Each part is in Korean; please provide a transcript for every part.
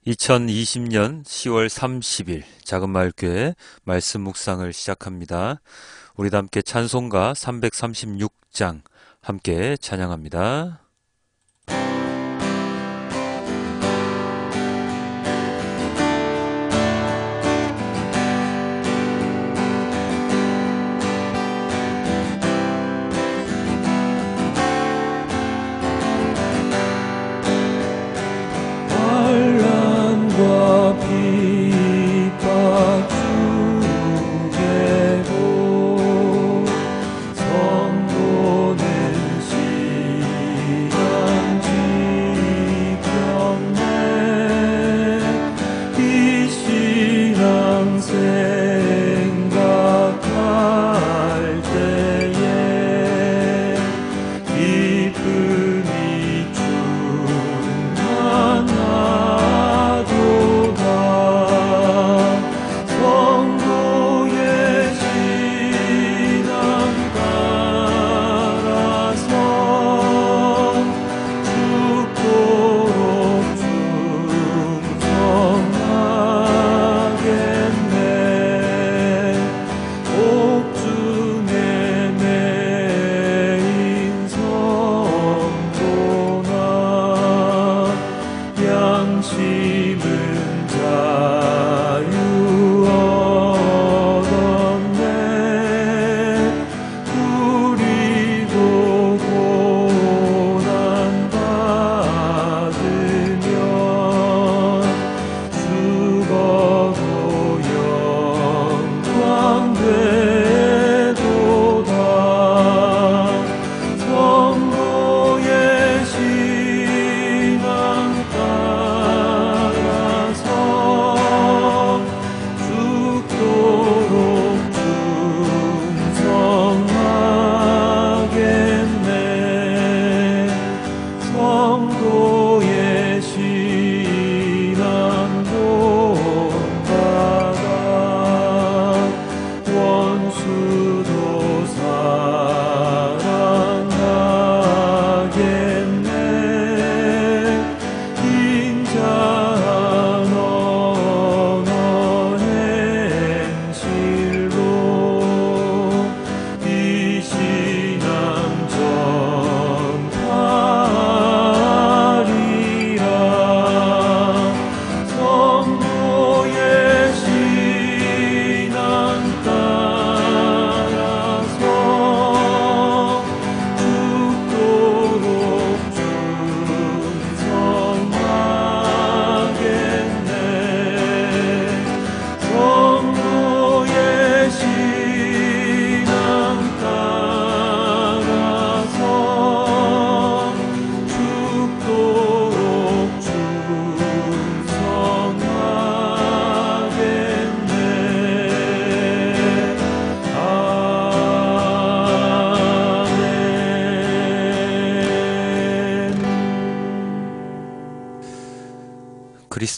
2020년 10월 30일 작은마을교회 말씀 묵상을 시작합니다. 우리 다 함께 찬송가 336장 함께 찬양합니다.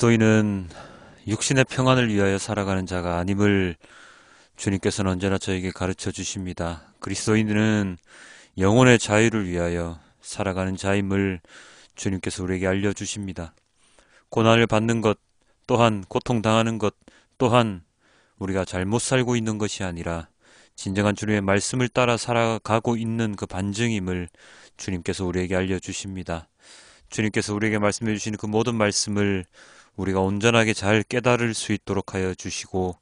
그리스도인은 육신의 평안을 위하여 살아가는 자가 아님을 주님께서는 언제나 저에게 가르쳐 주십니다. 그리스도인은 영혼의 자유를 위하여 살아가는 자임을 주님께서 우리에게 알려주십니다. 고난을 받는 것 또한 고통당하는 것 또한 우리가 잘못 살고 있는 것이 아니라 진정한 주님의 말씀을 따라 살아가고 있는 그 반증임을 주님께서 우리에게 알려주십니다. 주님께서 우리에게 말씀해 주시는 그 모든 말씀을 우리가 온전하게 잘 깨달을 수 있도록 하여 주시고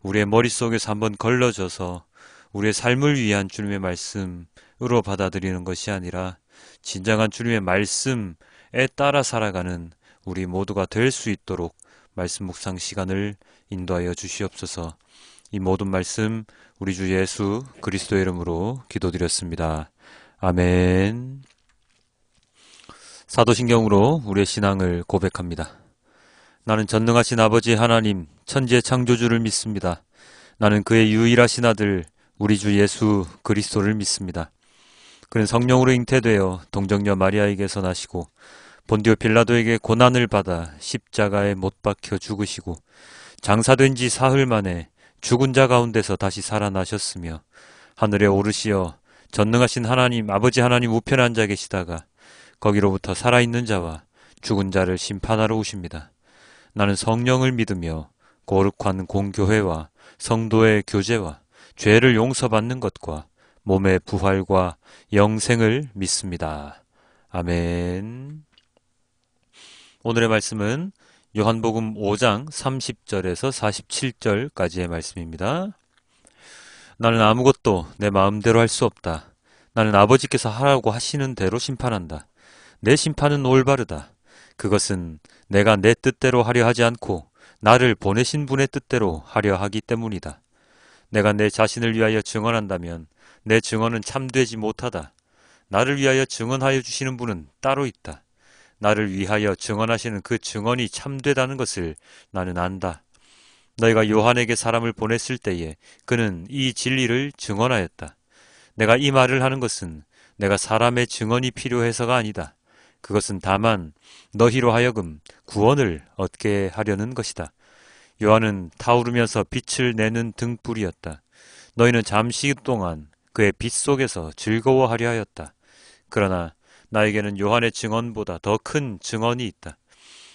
우리의 머릿속에서 한번 걸러져서 우리의 삶을 위한 주님의 말씀으로 받아들이는 것이 아니라 진정한 주님의 말씀에 따라 살아가는 우리 모두가 될 수 있도록 말씀 묵상 시간을 인도하여 주시옵소서. 이 모든 말씀 우리 주 예수 그리스도의 이름으로 기도드렸습니다. 아멘. 사도신경으로 우리의 신앙을 고백합니다. 나는 전능하신 아버지 하나님 천지의 창조주를 믿습니다. 나는 그의 유일하신 아들 우리 주 예수 그리스도를 믿습니다. 그는 성령으로 잉태되어 동정녀 마리아에게서 나시고 본디오 빌라도에게 고난을 받아 십자가에 못 박혀 죽으시고 장사된 지 사흘 만에 죽은 자 가운데서 다시 살아나셨으며 하늘에 오르시어 전능하신 하나님 아버지 하나님 우편에 앉아 계시다가 거기로부터 살아있는 자와 죽은 자를 심판하러 오십니다. 나는 성령을 믿으며 거룩한 공교회와 성도의 교제와 죄를 용서받는 것과 몸의 부활과 영생을 믿습니다. 아멘. 오늘의 말씀은 요한복음 5장 30절에서 47절까지의 말씀입니다. 나는 아무것도 내 마음대로 할 수 없다. 나는 아버지께서 하라고 하시는 대로 심판한다. 내 심판은 올바르다. 그것은 내가 내 뜻대로 하려 하지 않고 나를 보내신 분의 뜻대로 하려 하기 때문이다. 내가 내 자신을 위하여 증언한다면 내 증언은 참되지 못하다. 나를 위하여 증언하여 주시는 분은 따로 있다. 나를 위하여 증언하시는 그 증언이 참되다는 것을 나는 안다. 너희가 요한에게 사람을 보냈을 때에 그는 이 진리를 증언하였다. 내가 이 말을 하는 것은 내가 사람의 증언이 필요해서가 아니다. 그것은 다만 너희로 하여금 구원을 얻게 하려는 것이다. 요한은 타오르면서 빛을 내는 등불이었다. 너희는 잠시 동안 그의 빛 속에서 즐거워하려 하였다. 그러나 나에게는 요한의 증언보다 더 큰 증언이 있다.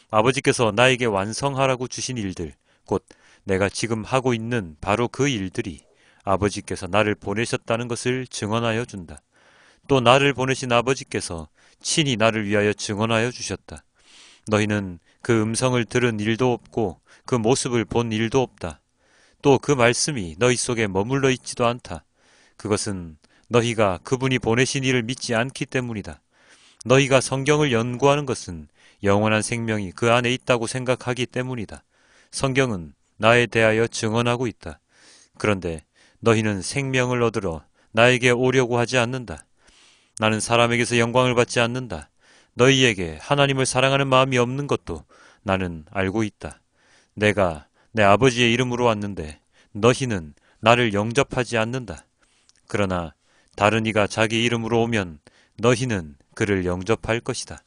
아버지께서 나에게 완성하라고 주신 일들, 곧 내가 지금 하고 있는 바로 그 일들이 아버지께서 나를 보내셨다는 것을 증언하여 준다. 또 나를 보내신 아버지께서 친히 나를 위하여 증언하여 주셨다. 너희는 그 음성을 들은 일도 없고 그 모습을 본 일도 없다. 또 그 말씀이 너희 속에 머물러 있지도 않다. 그것은 너희가 그분이 보내신 이를 믿지 않기 때문이다. 너희가 성경을 연구하는 것은 영원한 생명이 그 안에 있다고 생각하기 때문이다. 성경은 나에 대하여 증언하고 있다. 그런데 너희는 생명을 얻으러 나에게 오려고 하지 않는다. 나는 사람에게서 영광을 받지 않는다. 너희에게 하나님을 사랑하는 마음이 없는 것도 나는 알고 있다. 내가 내 아버지의 이름으로 왔는데 너희는 나를 영접하지 않는다. 그러나 다른 이가 자기 이름으로 오면 너희는 그를 영접할 것이다.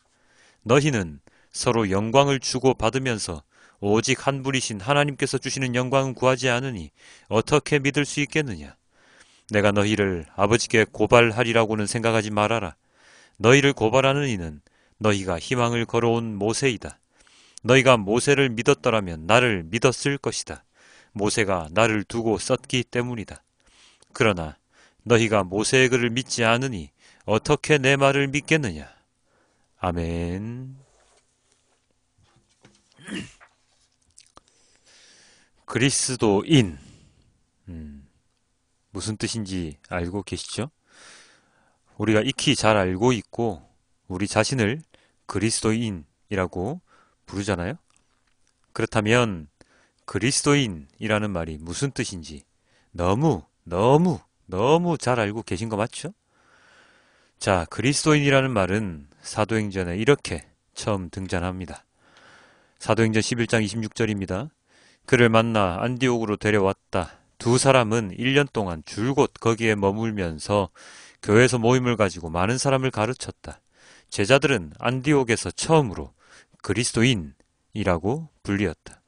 너희는 서로 영광을 주고 받으면서 오직 한 분이신 하나님께서 주시는 영광은 구하지 않으니 어떻게 믿을 수 있겠느냐? 내가 너희를 아버지께 고발하리라고는 생각하지 말아라. 너희를 고발하는 이는 너희가 희망을 걸어온 모세이다. 너희가 모세를 믿었더라면 나를 믿었을 것이다. 모세가 나를 두고 썼기 때문이다. 그러나 너희가 모세의 글을 믿지 않으니 어떻게 내 말을 믿겠느냐? 아멘. 그리스도인. 무슨 뜻인지 알고 계시죠? 우리가 익히 잘 알고 있고 우리 자신을 그리스도인이라고 부르잖아요. 그렇다면 그리스도인이라는 말이 무슨 뜻인지 너무 잘 알고 계신 거 맞죠? 자, 그리스도인이라는 말은 사도행전에 이렇게 처음 등장합니다. 사도행전 11장 26절입니다. 그를 만나 안디옥으로 데려왔다. 두 사람은 1년 동안 줄곧 거기에 머물면서 교회에서 모임을 가지고 많은 사람을 가르쳤다. 제자들은 안디옥에서 처음으로 그리스도인이라고 불리었다.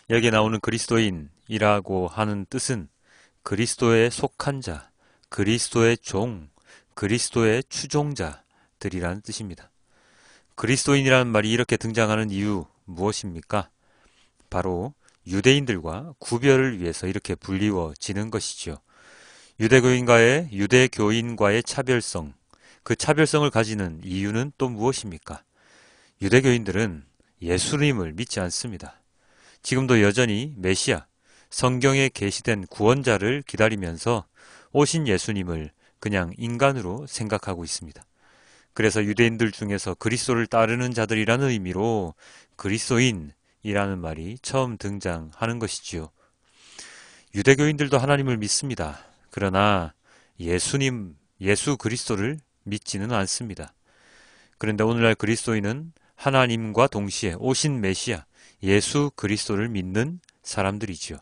여기에 나오는 그리스도인이라고 하는 뜻은 그리스도에 속한 자, 그리스도의 종, 그리스도의 추종자들이라는 뜻입니다. 그리스도인이라는 말이 이렇게 등장하는 이유 무엇입니까? 바로 유대인들과 구별을 위해서 이렇게 불리워지는 것이지요. 유대교인과의 차별성, 그 차별성을 가지는 이유는 또 무엇입니까? 유대교인들은 예수님을 믿지 않습니다. 지금도 여전히 메시아, 성경에 계시된 구원자를 기다리면서 오신 예수님을 그냥 인간으로 생각하고 있습니다. 그래서 유대인들 중에서 그리스도를 따르는 자들이라는 의미로 그리스도인이라는 말이 처음 등장하는 것이지요. 유대교인들도 하나님을 믿습니다. 그러나 예수 그리스도를 믿지는 않습니다. 그런데 오늘날 그리스도인은 하나님과 동시에 오신 메시아, 예수 그리스도를 믿는 사람들이지요.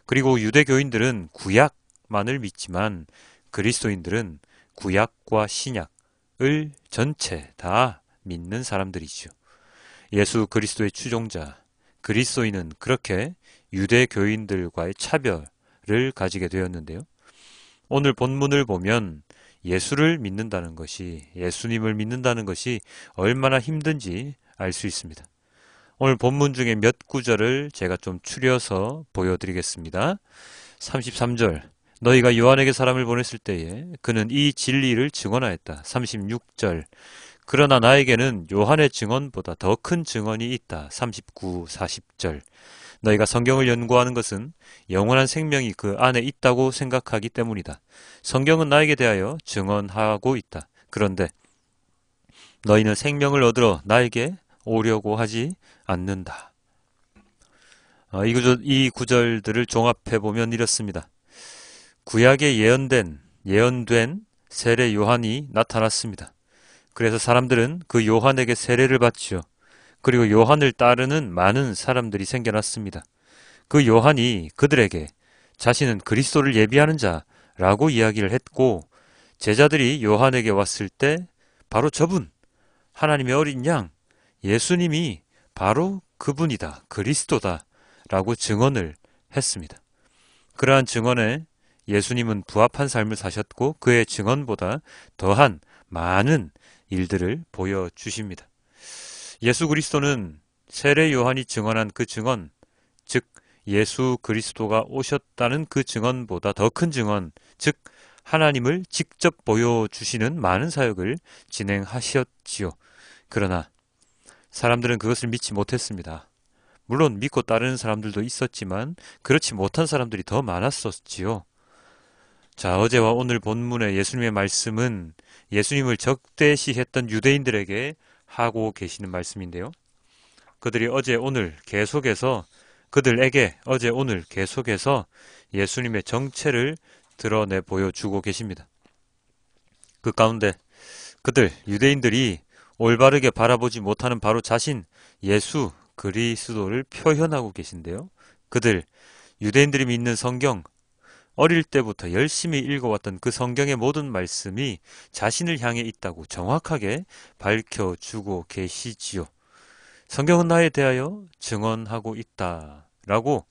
그리고 유대교인들은 구약만을 믿지만 그리스도인들은 구약과 신약을 전체 다 믿는 사람들이지요. 예수 그리스도의 추종자, 그리스도인은 그렇게 유대교인들과의 차별을 가지게 되었는데요. 오늘 본문을 보면 예수를 믿는다는 것이, 예수님을 믿는다는 것이 얼마나 힘든지 알 수 있습니다. 오늘 본문 중에 몇 구절을 제가 좀 추려서 보여드리겠습니다. 33절. 너희가 요한에게 사람을 보냈을 때에 그는 이 진리를 증언하였다. 36절. 그러나 나에게는 요한의 증언보다 더 큰 증언이 있다. 39, 40절. 너희가 성경을 연구하는 것은 영원한 생명이 그 안에 있다고 생각하기 때문이다. 성경은 나에게 대하여 증언하고 있다. 그런데 너희는 생명을 얻으러 나에게 오려고 하지 않는다. 이 구절들을 종합해보면 이렇습니다. 구약에 예언된 세례 요한이 나타났습니다. 그래서 사람들은 그 요한에게 세례를 받지요. 그리고 요한을 따르는 많은 사람들이 생겨났습니다. 그 요한이 그들에게 자신은 그리스도를 예비하는 자라고 이야기를 했고, 제자들이 요한에게 왔을 때 바로 저분, 하나님의 어린 양, 예수님이 바로 그분이다, 그리스도다 라고 증언을 했습니다. 그러한 증언에 예수님은 부합한 삶을 사셨고 그의 증언보다 더한 많은 일들을 보여주십니다. 예수 그리스도는 세례 요한이 증언한 그 증언, 즉 예수 그리스도가 오셨다는 그 증언보다 더 큰 증언, 즉 하나님을 직접 보여주시는 많은 사역을 진행하셨지요. 그러나 사람들은 그것을 믿지 못했습니다. 물론 믿고 따르는 사람들도 있었지만 그렇지 못한 사람들이 더 많았었지요. 자, 어제와 오늘 본문의 예수님의 말씀은 예수님을 적대시했던 유대인들에게 하고 계시는 말씀인데요. 그들이 그들에게 어제 오늘 계속해서 예수님의 정체를 드러내 보여주고 계십니다. 그 가운데 유대인들이 올바르게 바라보지 못하는 바로 자신 예수 그리스도를 표현하고 계신데요. 유대인들이 믿는 성경, 어릴 때부터 열심히 읽어왔던 그 성경의 모든 말씀이 자신을 향해 있다고 정확하게 밝혀주고 계시지요. 성경은 나에 대하여 증언하고 있다라고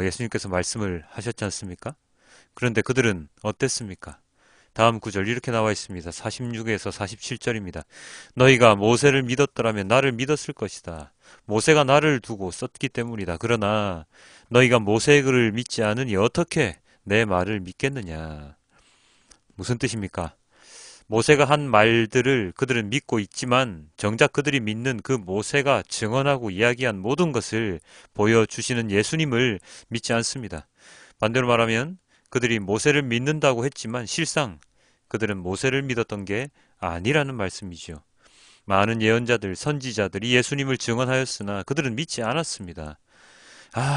예수님께서 말씀을 하셨지 않습니까? 그런데 그들은 어땠습니까? 다음 구절 이렇게 나와 있습니다. 46에서 47절입니다. 너희가 모세를 믿었더라면 나를 믿었을 것이다. 모세가 나를 두고 썼기 때문이다. 그러나 너희가 모세의 글을 믿지 않으니 어떻게 내 말을 믿겠느냐. 무슨 뜻입니까? 모세가 한 말들을 그들은 믿고 있지만 정작 그들이 믿는 그 모세가 증언하고 이야기한 모든 것을 보여주시는 예수님을 믿지 않습니다. 반대로 말하면 그들이 모세를 믿는다고 했지만 실상 그들은 모세를 믿었던 게 아니라는 말씀이죠. 많은 예언자들, 선지자들이 예수님을 증언하였으나 그들은 믿지 않았습니다.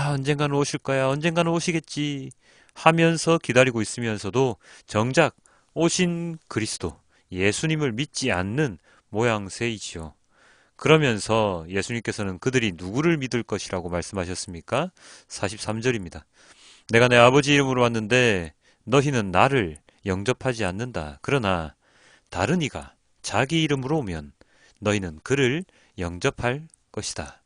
언젠가는 오실 거야, 언젠가는 오시겠지 하면서 기다리고 있으면서도 정작 오신 그리스도, 예수님을 믿지 않는 모양새이지요. 그러면서 예수님께서는 그들이 누구를 믿을 것이라고 말씀하셨습니까? 43절입니다. 내가 내 아버지 이름으로 왔는데 너희는 나를 영접하지 않는다. 그러나 다른 이가 자기 이름으로 오면 너희는 그를 영접할 것이다.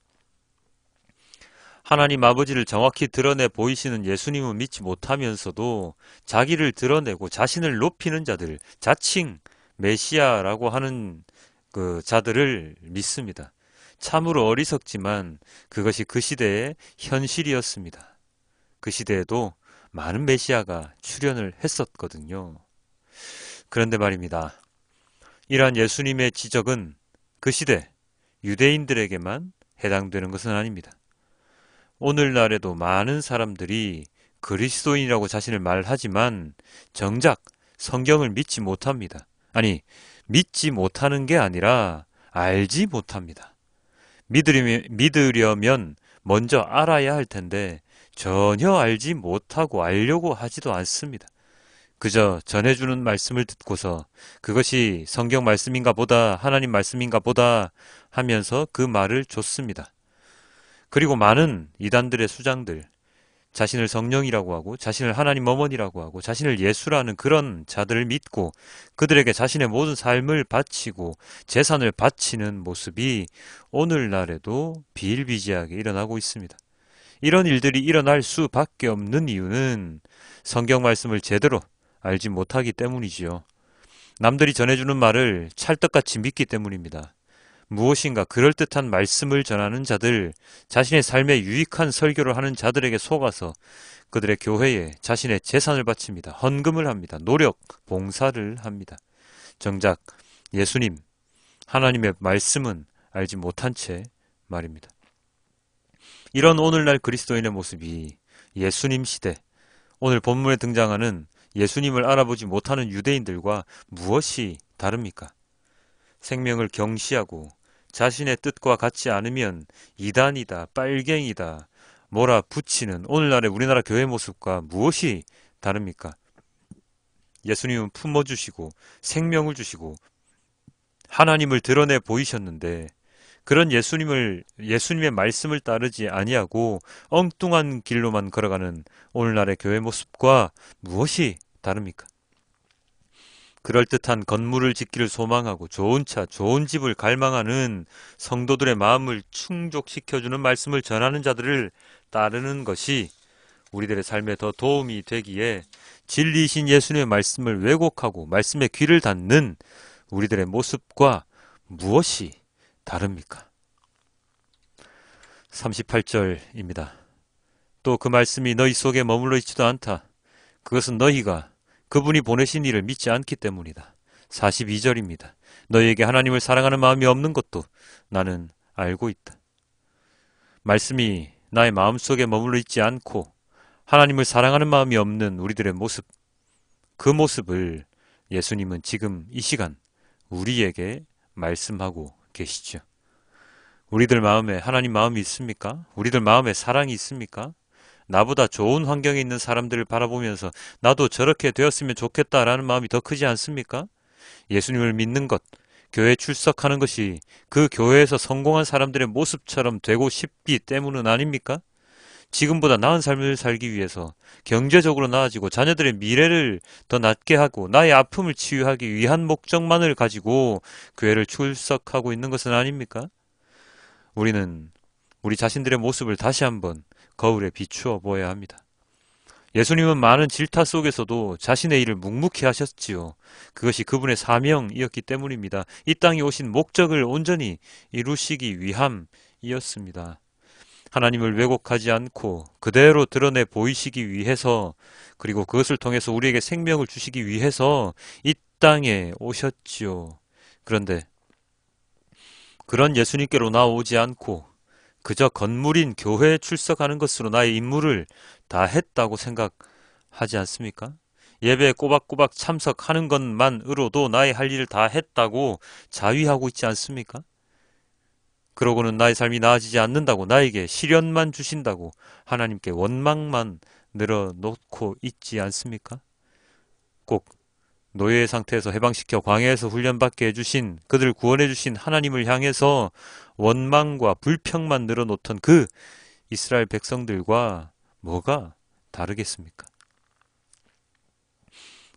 하나님 아버지를 정확히 드러내 보이시는 예수님은 믿지 못하면서도 자기를 드러내고 자신을 높이는 자들, 자칭 메시아라고 하는 그 자들을 믿습니다. 참으로 어리석지만 그것이 그 시대의 현실이었습니다. 그 시대에도 많은 메시아가 출현을 했었거든요. 그런데 말입니다. 이러한 예수님의 지적은 그 시대 유대인들에게만 해당되는 것은 아닙니다. 오늘날에도 많은 사람들이 그리스도인이라고 자신을 말하지만 정작 성경을 믿지 못합니다. 아니, 믿지 못하는 게 아니라 알지 못합니다. 믿으려면 먼저 알아야 할 텐데 전혀 알지 못하고 알려고 하지도 않습니다. 그저 전해주는 말씀을 듣고서 그것이 성경 말씀인가 보다, 하나님 말씀인가 보다 하면서 그 말을 줬습니다. 그리고 많은 이단들의 수장들, 자신을 성령이라고 하고 자신을 하나님 어머니라고 하고 자신을 예수라는 그런 자들을 믿고 그들에게 자신의 모든 삶을 바치고 재산을 바치는 모습이 오늘날에도 비일비재하게 일어나고 있습니다. 이런 일들이 일어날 수밖에 없는 이유는 성경 말씀을 제대로 알지 못하기 때문이지요. 남들이 전해주는 말을 찰떡같이 믿기 때문입니다. 무엇인가 그럴듯한 말씀을 전하는 자들, 자신의 삶에 유익한 설교를 하는 자들에게 속아서 그들의 교회에 자신의 재산을 바칩니다. 헌금을 합니다. 노력, 봉사를 합니다. 정작 예수님, 하나님의 말씀은 알지 못한 채 말입니다. 이런 오늘날 그리스도인의 모습이 예수님 시대, 오늘 본문에 등장하는 예수님을 알아보지 못하는 유대인들과 무엇이 다릅니까? 생명을 경시하고 자신의 뜻과 같지 않으면 이단이다, 빨갱이다, 몰아붙이는 오늘날의 우리나라 교회 모습과 무엇이 다릅니까? 예수님은 품어주시고 생명을 주시고 하나님을 드러내 보이셨는데 그런 예수님의 말씀을 따르지 아니하고 엉뚱한 길로만 걸어가는 오늘날의 교회 모습과 무엇이 다릅니까? 그럴듯한 건물을 짓기를 소망하고 좋은 차, 좋은 집을 갈망하는 성도들의 마음을 충족시켜주는 말씀을 전하는 자들을 따르는 것이 우리들의 삶에 더 도움이 되기에 진리이신 예수님의 말씀을 왜곡하고 말씀에 귀를 닫는 우리들의 모습과 무엇이 다릅니까? 38절입니다. 또 그 말씀이 너희 속에 머물러 있지도 않다. 그것은 너희가 그분이 보내신 이를 믿지 않기 때문이다. 42절입니다. 너희에게 하나님을 사랑하는 마음이 없는 것도 나는 알고 있다. 말씀이 나의 마음속에 머물러 있지 않고 하나님을 사랑하는 마음이 없는 우리들의 모습, 그 모습을 예수님은 지금 이 시간 우리에게 말씀하고 계시죠. 우리들 마음에 하나님 마음이 있습니까? 우리들 마음에 사랑이 있습니까? 나보다 좋은 환경에 있는 사람들을 바라보면서 나도 저렇게 되었으면 좋겠다라는 마음이 더 크지 않습니까? 예수님을 믿는 것, 교회에 출석하는 것이 그 교회에서 성공한 사람들의 모습처럼 되고 싶기 때문은 아닙니까? 지금보다 나은 삶을 살기 위해서 경제적으로 나아지고 자녀들의 미래를 더 낫게 하고 나의 아픔을 치유하기 위한 목적만을 가지고 교회를 출석하고 있는 것은 아닙니까? 우리는 우리 자신들의 모습을 다시 한번 거울에 비추어 보아야 합니다. 예수님은 많은 질타 속에서도 자신의 일을 묵묵히 하셨지요. 그것이 그분의 사명이었기 때문입니다. 이 땅에 오신 목적을 온전히 이루시기 위함이었습니다. 하나님을 왜곡하지 않고 그대로 드러내 보이시기 위해서 그리고 그것을 통해서 우리에게 생명을 주시기 위해서 이 땅에 오셨지요. 그런데 그런 예수님께로 나오지 않고 그저 건물인 교회에 출석하는 것으로 나의 임무를 다 했다고 생각하지 않습니까? 예배에 꼬박꼬박 참석하는 것만으로도 나의 할 일을 다 했다고 자위하고 있지 않습니까? 그러고는 나의 삶이 나아지지 않는다고 나에게 시련만 주신다고 하나님께 원망만 늘어놓고 있지 않습니까? 꼭 노예의 상태에서 해방시켜 광야에서 훈련받게 해주신 그들을 구원해 주신 하나님을 향해서 원망과 불평만 늘어놓던 그 이스라엘 백성들과 뭐가 다르겠습니까?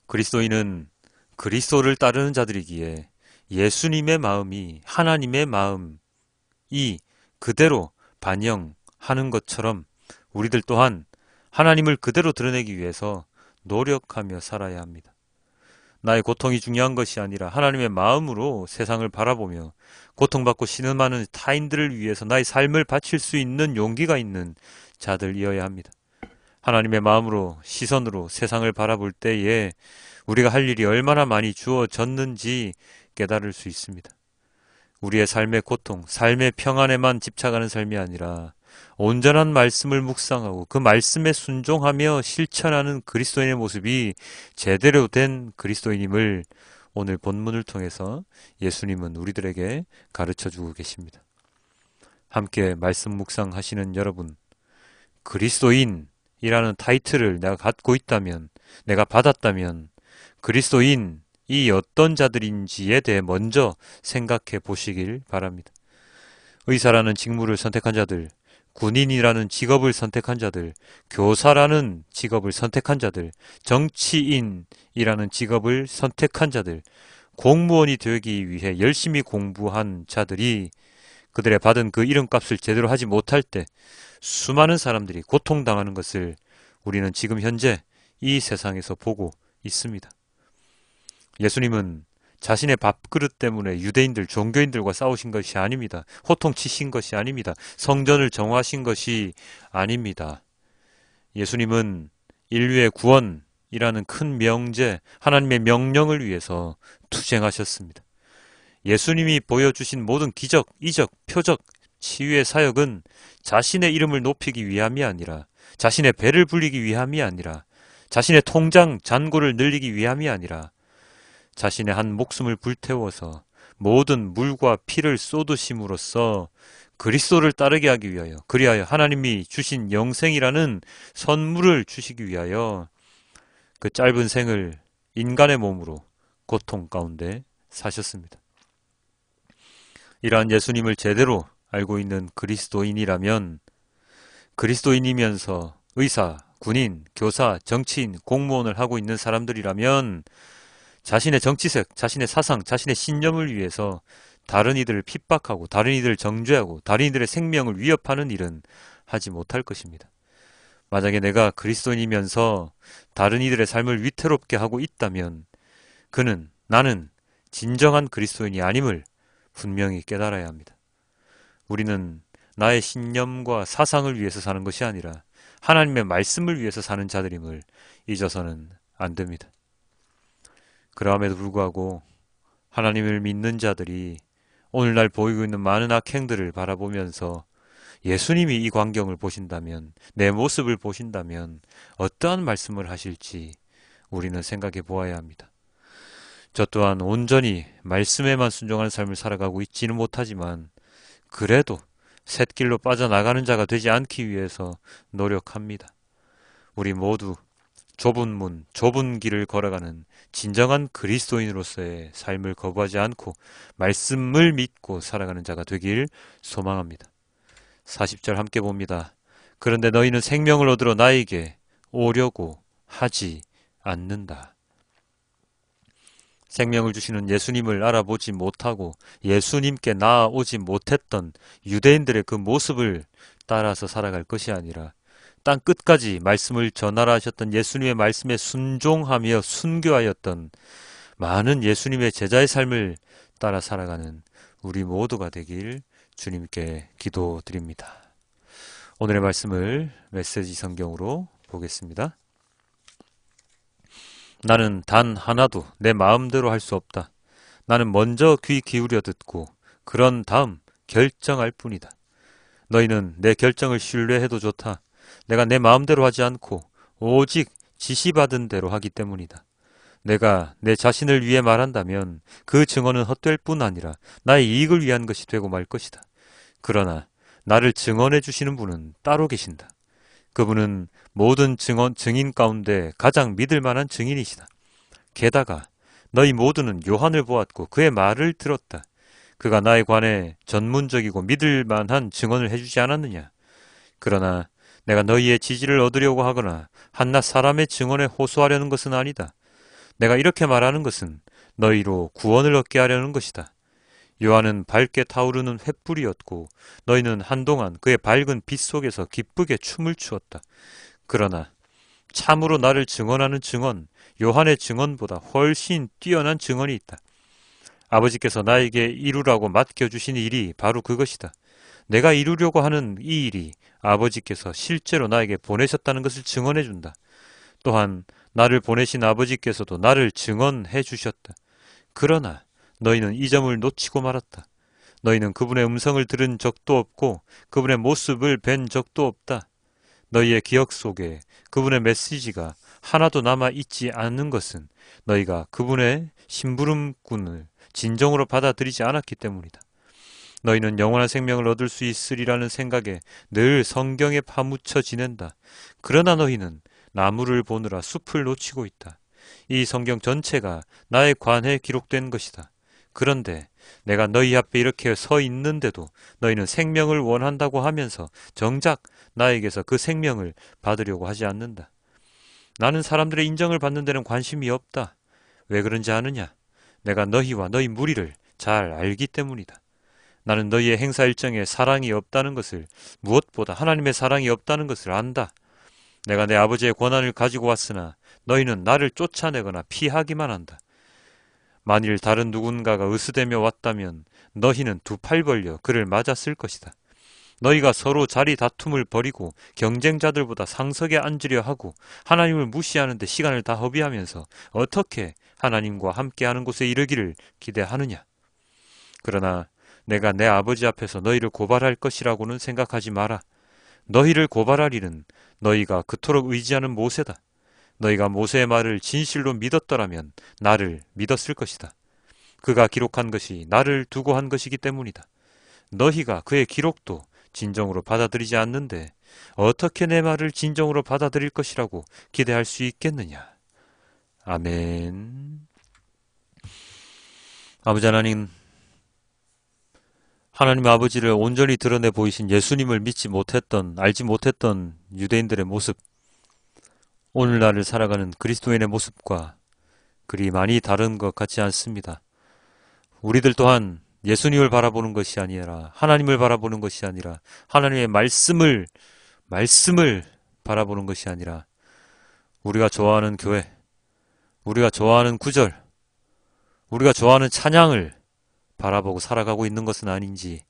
그리스도인은 그리스도를 따르는 자들이기에 예수님의 마음이 하나님의 마음이 그대로 반영하는 것처럼 우리들 또한 하나님을 그대로 드러내기 위해서 노력하며 살아야 합니다. 나의 고통이 중요한 것이 아니라 하나님의 마음으로 세상을 바라보며 고통받고 신음하는 타인들을 위해서 나의 삶을 바칠 수 있는 용기가 있는 자들이어야 합니다. 하나님의 마음으로 시선으로 세상을 바라볼 때에 우리가 할 일이 얼마나 많이 주어졌는지 깨달을 수 있습니다. 우리의 삶의 고통, 삶의 평안에만 집착하는 삶이 아니라 온전한 말씀을 묵상하고 그 말씀에 순종하며 실천하는 그리스도인의 모습이 제대로 된 그리스도인임을 오늘 본문을 통해서 예수님은 우리들에게 가르쳐주고 계십니다. 함께 말씀 묵상하시는 여러분, 그리스도인이라는 타이틀을 내가 갖고 있다면, 내가 받았다면 그리스도인이 어떤 자들인지에 대해 먼저 생각해 보시길 바랍니다. 의사라는 직무를 선택한 자들, 군인이라는 직업을 선택한 자들, 교사라는 직업을 선택한 자들, 정치인이라는 직업을 선택한 자들, 공무원이 되기 위해 열심히 공부한 자들이 그들의 받은 그 이름값을 제대로 하지 못할 때 수많은 사람들이 고통당하는 것을 우리는 지금 현재 이 세상에서 보고 있습니다. 예수님은 자신의 밥그릇 때문에 유대인들, 종교인들과 싸우신 것이 아닙니다. 호통치신 것이 아닙니다. 성전을 정화하신 것이 아닙니다. 예수님은 인류의 구원이라는 큰 명제, 하나님의 명령을 위해서 투쟁하셨습니다. 예수님이 보여주신 모든 기적, 이적, 표적, 치유의 사역은 자신의 이름을 높이기 위함이 아니라, 자신의 배를 불리기 위함이 아니라, 자신의 통장 잔고를 늘리기 위함이 아니라, 자신의 한 목숨을 불태워서 모든 물과 피를 쏟으심으로써 그리스도를 따르게 하기 위하여, 그리하여 하나님이 주신 영생이라는 선물을 주시기 위하여 그 짧은 생을 인간의 몸으로 고통 가운데 사셨습니다. 이러한 예수님을 제대로 알고 있는 그리스도인이라면, 그리스도인이면서 의사, 군인, 교사, 정치인, 공무원을 하고 있는 사람들이라면 자신의 정치색, 자신의 사상, 자신의 신념을 위해서 다른 이들을 핍박하고 다른 이들을 정죄하고 다른 이들의 생명을 위협하는 일은 하지 못할 것입니다. 만약에 내가 그리스도인이면서 다른 이들의 삶을 위태롭게 하고 있다면 나는 진정한 그리스도인이 아님을 분명히 깨달아야 합니다. 우리는 나의 신념과 사상을 위해서 사는 것이 아니라 하나님의 말씀을 위해서 사는 자들임을 잊어서는 안 됩니다. 그럼에도 불구하고 하나님을 믿는 자들이 오늘날 보이고 있는 많은 악행들을 바라보면서 예수님이 이 광경을 보신다면, 내 모습을 보신다면 어떠한 말씀을 하실지 우리는 생각해 보아야 합니다. 저 또한 온전히 말씀에만 순종하는 삶을 살아가고 있지는 못하지만 그래도 샛길로 빠져나가는 자가 되지 않기 위해서 노력합니다. 우리 모두 좁은 문, 좁은 길을 걸어가는 진정한 그리스도인으로서의 삶을 거부하지 않고 말씀을 믿고 살아가는 자가 되길 소망합니다. 40절 함께 봅니다. 그런데 너희는 생명을 얻으러 나에게 오려고 하지 않는다. 생명을 주시는 예수님을 알아보지 못하고 예수님께 나아오지 못했던 유대인들의 그 모습을 따라서 살아갈 것이 아니라 땅 끝까지 말씀을 전하라 하셨던 예수님의 말씀에 순종하며 순교하였던 많은 예수님의 제자의 삶을 따라 살아가는 우리 모두가 되길 주님께 기도드립니다. 오늘의 말씀을 메시지 성경으로 보겠습니다. 나는 단 하나도 내 마음대로 할 수 없다. 나는 먼저 귀 기울여 듣고 그런 다음 결정할 뿐이다. 너희는 내 결정을 신뢰해도 좋다. 내가 내 마음대로 하지 않고 오직 지시받은 대로 하기 때문이다. 내가 내 자신을 위해 말한다면 그 증언은 헛될 뿐 아니라 나의 이익을 위한 것이 되고 말 것이다. 그러나 나를 증언해 주시는 분은 따로 계신다. 그분은 모든 증인 가운데 가장 믿을 만한 증인이시다. 게다가 너희 모두는 요한을 보았고 그의 말을 들었다. 그가 나에 관해 전문적이고 믿을 만한 증언을 해주지 않았느냐. 그러나 내가 너희의 지지를 얻으려고 하거나 한낱 사람의 증언에 호소하려는 것은 아니다. 내가 이렇게 말하는 것은 너희로 구원을 얻게 하려는 것이다. 요한은 밝게 타오르는 횃불이었고 너희는 한동안 그의 밝은 빛 속에서 기쁘게 춤을 추었다. 그러나 참으로 나를 증언하는 증언, 요한의 증언보다 훨씬 뛰어난 증언이 있다. 아버지께서 나에게 이루라고 맡겨주신 일이 바로 그것이다. 내가 이루려고 하는 이 일이 아버지께서 실제로 나에게 보내셨다는 것을 증언해준다. 또한 나를 보내신 아버지께서도 나를 증언해 주셨다. 그러나 너희는 이 점을 놓치고 말았다. 너희는 그분의 음성을 들은 적도 없고 그분의 모습을 뵌 적도 없다. 너희의 기억 속에 그분의 메시지가 하나도 남아있지 않는 것은 너희가 그분의 심부름꾼을 진정으로 받아들이지 않았기 때문이다. 너희는 영원한 생명을 얻을 수 있으리라는 생각에 늘 성경에 파묻혀 지낸다. 그러나 너희는 나무를 보느라 숲을 놓치고 있다. 이 성경 전체가 나의 관에 기록된 것이다. 그런데 내가 너희 앞에 이렇게 서 있는데도 너희는 생명을 원한다고 하면서 정작 나에게서 그 생명을 받으려고 하지 않는다. 나는 사람들의 인정을 받는 데는 관심이 없다. 왜 그런지 아느냐? 내가 너희와 너희 무리를 잘 알기 때문이다. 나는 너희의 행사 일정에 사랑이 없다는 것을, 무엇보다 하나님의 사랑이 없다는 것을 안다. 내가 내 아버지의 권한을 가지고 왔으나 너희는 나를 쫓아내거나 피하기만 한다. 만일 다른 누군가가 으스대며 왔다면 너희는 두 팔 벌려 그를 맞았을 것이다. 너희가 서로 자리 다툼을 벌이고 경쟁자들보다 상석에 앉으려 하고 하나님을 무시하는데 시간을 다 허비하면서 어떻게 하나님과 함께하는 곳에 이르기를 기대하느냐. 그러나 내가 내 아버지 앞에서 너희를 고발할 것이라고는 생각하지 마라. 너희를 고발할 일은 너희가 그토록 의지하는 모세다. 너희가 모세의 말을 진실로 믿었더라면 나를 믿었을 것이다. 그가 기록한 것이 나를 두고 한 것이기 때문이다. 너희가 그의 기록도 진정으로 받아들이지 않는데 어떻게 내 말을 진정으로 받아들일 것이라고 기대할 수 있겠느냐. 아멘. 아버지 하나님, 하나님 아버지를 온전히 드러내 보이신 예수님을 믿지 못했던, 알지 못했던 유대인들의 모습, 오늘날을 살아가는 그리스도인의 모습과 그리 많이 다른 것 같지 않습니다. 우리들 또한 예수님을 바라보는 것이 아니라 하나님을 바라보는 것이 아니라 하나님의 말씀을 바라보는 것이 아니라 우리가 좋아하는 교회, 우리가 좋아하는 구절, 우리가 좋아하는 찬양을 바라보고 살아가고 있는 것은 아닌지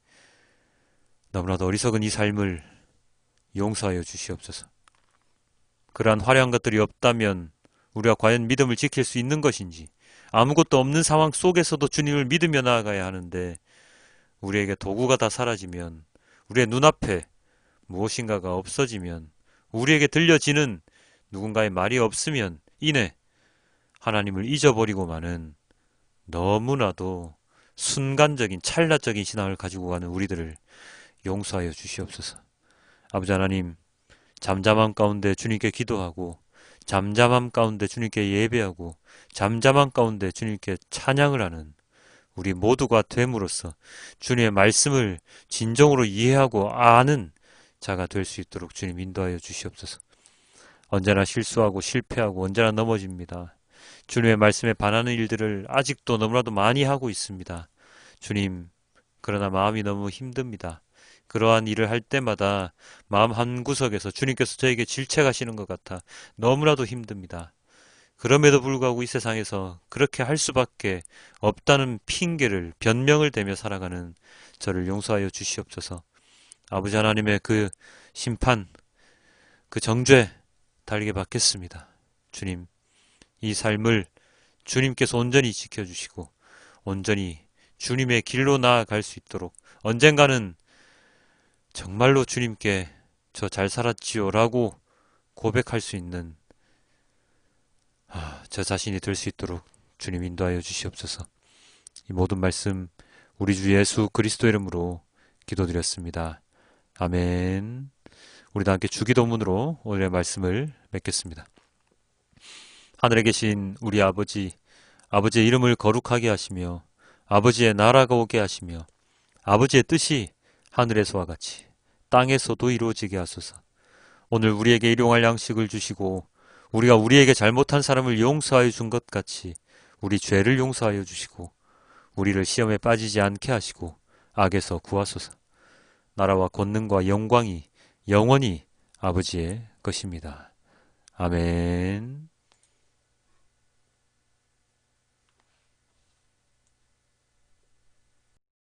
너무나도 어리석은 이 삶을 용서하여 주시옵소서. 그러한 화려한 것들이 없다면 우리가 과연 믿음을 지킬 수 있는 것인지, 아무것도 없는 상황 속에서도 주님을 믿으며 나아가야 하는데 우리에게 도구가 다 사라지면, 우리의 눈앞에 무엇인가가 없어지면, 우리에게 들려지는 누군가의 말이 없으면 이내 하나님을 잊어버리고 마는 너무나도 순간적인 찰나적인 신앙을 가지고 가는 우리들을 용서하여 주시옵소서. 아버지 하나님, 잠잠함 가운데 주님께 기도하고, 잠잠함 가운데 주님께 예배하고, 잠잠함 가운데 주님께 찬양을 하는 우리 모두가 됨으로써 주님의 말씀을 진정으로 이해하고 아는 자가 될 수 있도록 주님 인도하여 주시옵소서. 언제나 실수하고 실패하고 언제나 넘어집니다. 주님의 말씀에 반하는 일들을 아직도 너무나도 많이 하고 있습니다. 주님, 그러나 마음이 너무 힘듭니다. 그러한 일을 할 때마다 마음 한구석에서 주님께서 저에게 질책하시는 것 같아 너무나도 힘듭니다. 그럼에도 불구하고 이 세상에서 그렇게 할 수밖에 없다는 핑계를, 변명을 대며 살아가는 저를 용서하여 주시옵소서. 아버지 하나님의 그 심판, 그 정죄 달게 받겠습니다. 주님, 이 삶을 주님께서 온전히 지켜주시고 온전히 주님의 길로 나아갈 수 있도록, 언젠가는 정말로 주님께 저 잘 살았지요 라고 고백할 수 있는 저 자신이 될 수 있도록 주님 인도하여 주시옵소서. 이 모든 말씀 우리 주 예수 그리스도 이름으로 기도드렸습니다. 아멘. 우리도 함께 주기도문으로 오늘의 말씀을 맺겠습니다. 하늘에 계신 우리 아버지, 아버지의 이름을 거룩하게 하시며 아버지의 나라가 오게 하시며 아버지의 뜻이 하늘에서와 같이 땅에서도 이루어지게 하소서. 오늘 우리에게 일용할 양식을 주시고 우리가 우리에게 잘못한 사람을 용서하여 준 것 같이 우리 죄를 용서하여 주시고 우리를 시험에 빠지지 않게 하시고 악에서 구하소서. 나라와 권능과 영광이 영원히 아버지의 것입니다. 아멘.